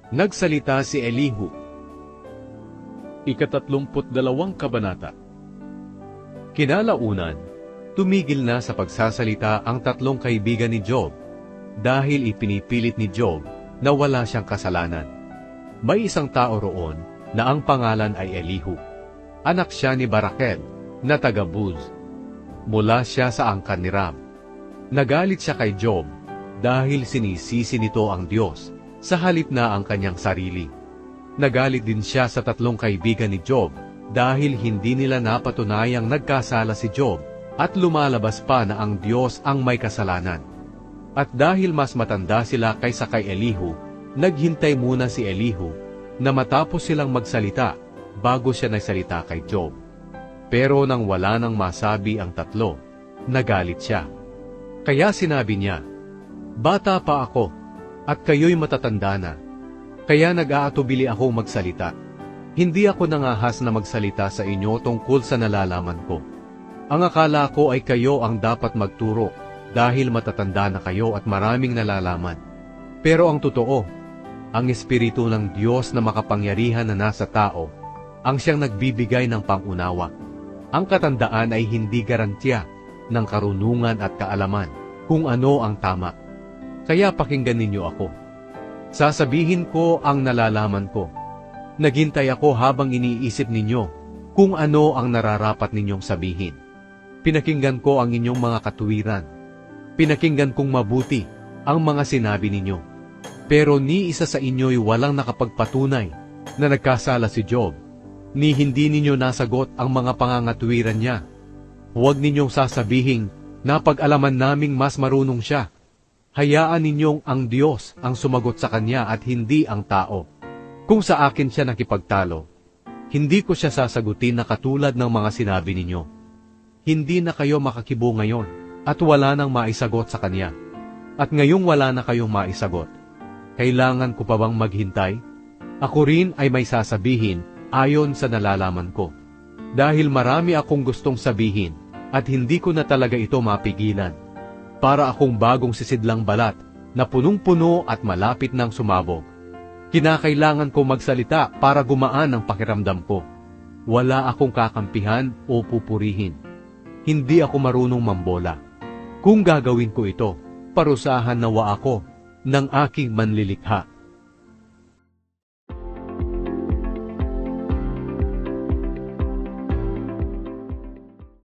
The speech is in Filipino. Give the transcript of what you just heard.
Nagsalita si Elihu. Ika-32 kabanata. Kinalaunan, tumigil na sa pagsasalita ang tatlong kaibigan ni Job dahil ipinipilit ni Job na wala siyang kasalanan. May isang tao roon na ang pangalan ay Elihu. Anak siya ni Barakel na taga-Buz. Mula siya sa angkan ni Ram. Nagalit siya kay Job dahil sinisisi nito ang Diyos sa halip na ang kanyang sarili. Nagalit din siya sa tatlong kaibigan ni Job dahil hindi nila napatunayang nagkasala si Job at lumalabas pa na ang Diyos ang may kasalanan. At dahil mas matanda sila kaysa kay Elihu, naghintay muna si Elihu na matapos silang magsalita bago siya nagsalita kay Job. Pero nang wala nang masabi ang tatlo, nagalit siya. Kaya sinabi niya, "Bata pa ako, at kayo'y matatanda na. Kaya nag-aatubili akong magsalita. Hindi ako nangahas na magsalita sa inyo tungkol sa nalalaman ko. Ang akala ko ay kayo ang dapat magturo dahil matatanda na kayo at maraming nalalaman. Pero ang totoo, ang Espiritu ng Diyos na makapangyarihan na nasa tao, ang siyang nagbibigay ng pangunawa. Ang katandaan ay hindi garantiya ng karunungan at kaalaman kung ano ang tama. Kaya pakinggan ninyo ako. Sasabihin ko ang nalalaman ko. Naghintay ako habang iniisip ninyo kung ano ang nararapat ninyong sabihin. Pinakinggan ko ang inyong mga katuwiran. Pinakinggan kong mabuti ang mga sinabi ninyo. Pero ni isa sa inyo'y walang nakapagpatunay na nagkasala si Job, ni hindi ninyo nasagot ang mga pangangatuwiran niya. Huwag ninyong sasabihin na pag-alaman naming mas marunong siya. Hayaan ninyong ang Diyos ang sumagot sa kanya at hindi ang tao. Kung sa akin siya nakipagtalo, hindi ko siya sasagutin na katulad ng mga sinabi ninyo. Hindi na kayo makakibo ngayon at wala nang maisagot sa kanya. At ngayong wala na kayong maisagot, kailangan ko pa bang maghintay? Ako rin ay may sasabihin ayon sa nalalaman ko. Dahil marami akong gustong sabihin at hindi ko na talaga ito mapigilan. Para akong bagong sisidlang balat na punong-puno at malapit ng sumabog. Kinakailangan ko magsalita para gumaan ang pakiramdam ko. Wala akong kakampihan o pupurihin. Hindi ako marunong mambola. Kung gagawin ko ito, parusahan nawa ako ng aking manlilikha.